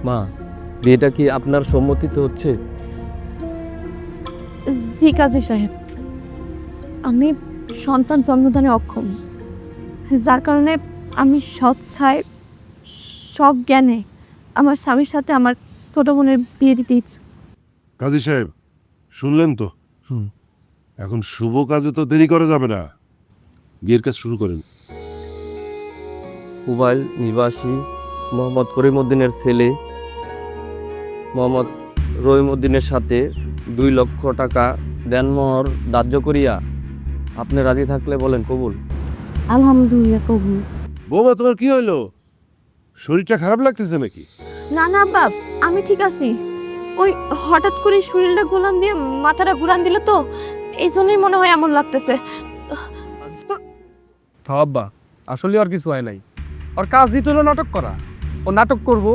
মা, বিয়েটা কি আপনার সম্মতিতে হচ্ছে? জি কাজী সাহেব, আমি সন্তান জন্মদানে অক্ষম, যার কারণে আমি সৎসায় সব জ্ঞানে আমার স্বামীর সাথে আমার ছোট বোনের বিয়ে দিতে ইচ্ছুক। কাজী সাহেব শুনলেন তো? এখন শুভ কাজে তো দেরি করা যাবে না, বিয়ের কাজ শুরু করেন। কুবাইল নিবাসী মোহাম্মদ করিমউদ্দিনের ছেলে মোহাম্মদ রহিমউদ্দিনের সাথে 2 লক্ষ টাকা দেনমোহর ধার্য করিয়া আপনি রাজি থাকলে বলেন কবুল। আলহামদুলিল্লাহ কবুল। বৌমা তোমার কি হইলো? শরীরটা খারাপ লাগতেছে নাকি? না না বাপ, আমি ঠিক আছি। ওই হঠাৎ করে শরীরটা গোলান দিয়ে মাথাটা ঘুরান দিলে তো, এই জন্যই মনে হয় এমন লাগতেছে। আব্বা আসলে আর কিছু হয় নাই, ওর কাজ দিতে হলো নাটক করা। ও নাটক করব,